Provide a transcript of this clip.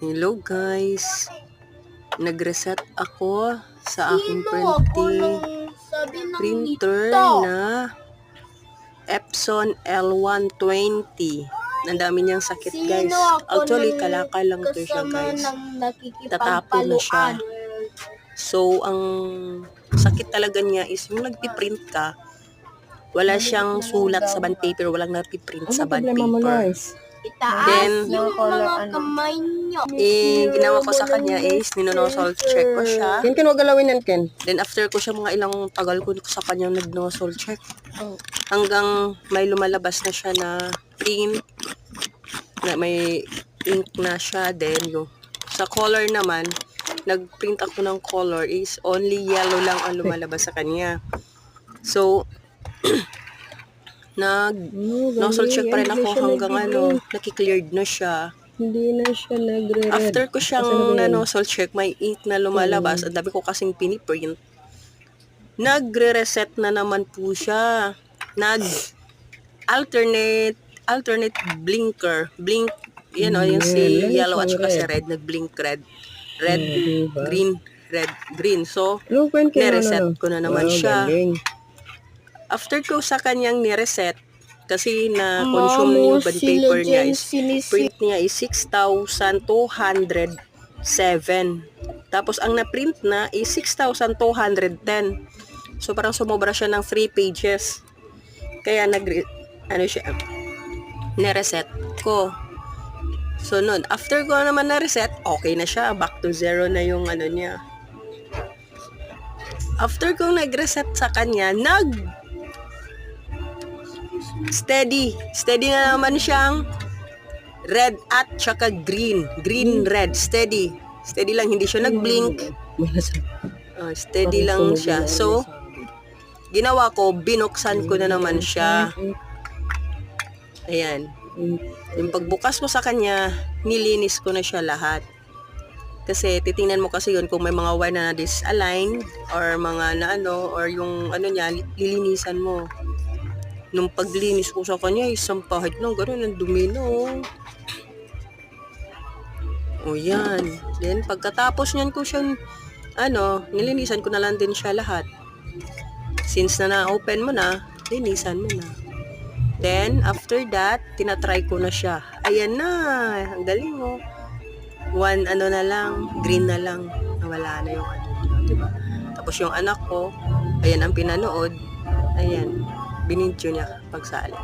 Hello guys, nag-reset ako sa aking printer na Epson L120. Ang dami niyang sakit guys. Actually, kalakal lang to siya guys. Tatapon na siya. So, ang sakit talaga niya is yung nagpiprint ka, wala siyang sulat sa bond paper, walang napiprint sa bond paper. Then, ginawa ko sa kanya is, ninonosol check ko siya. Ken, wag galawin yan, Ken. Then, after ko siya mga ilang tagal ko sa kanya nag-nosol check. Hanggang may lumalabas na siya na print, na may ink na siya. Then, yung sa color naman, nag-print ako ng color is only yellow lang ang lumalabas sa kanya. So, nag-nosol check pa rin ako hanggang nakikleared na siya. Hindi na siya nagre-red. After ko siyang na-nosol check, may ink na lumalabas. Ang dami ko kasing piniprint. Nagre-reset na naman po siya. Nag-alternate blinker. Blink, yung si yellow at saka si red. Nag-blink red. Red, green, red, green. So, nireset ko na naman siya. After ko sa kanyang nireset, kasi na-consume yung bond paper niya is, print niya is 6,207. Tapos, ang na-print na is 6,210. So, parang sumobra siya ng 3 pages. Kaya, nireset ko. So, nun, after ko naman na-reset, okay na siya. Back to zero na yung niya. After kong nag-reset sa kanya, steady na naman siyang red at saka green red, steady lang, hindi siya nag-blink. Steady lang siya. So, ginawa ko, binuksan ko na naman siya. Ayan. Yung pagbukas ko sa kanya, nilinis ko na siya lahat. Kasi titingnan mo kasi yun kung may mga wire na disalign or mga or yung niya, lilinisan mo. Nung paglinis ko sa kanya, isang pahit lang, gano'n, ang dumi na, O yan. Then, pagkatapos niyan ko siya, nilinisan ko na lang din siya lahat. Since na-open mo na, linisan mo na. Then, after that, tinatry ko na siya. Ayan na, ang galing, One, na lang, green na lang, nawala na yung diba? Tapos yung anak ko, ayan ang pinanood, ayan, binintyo niya pagsali.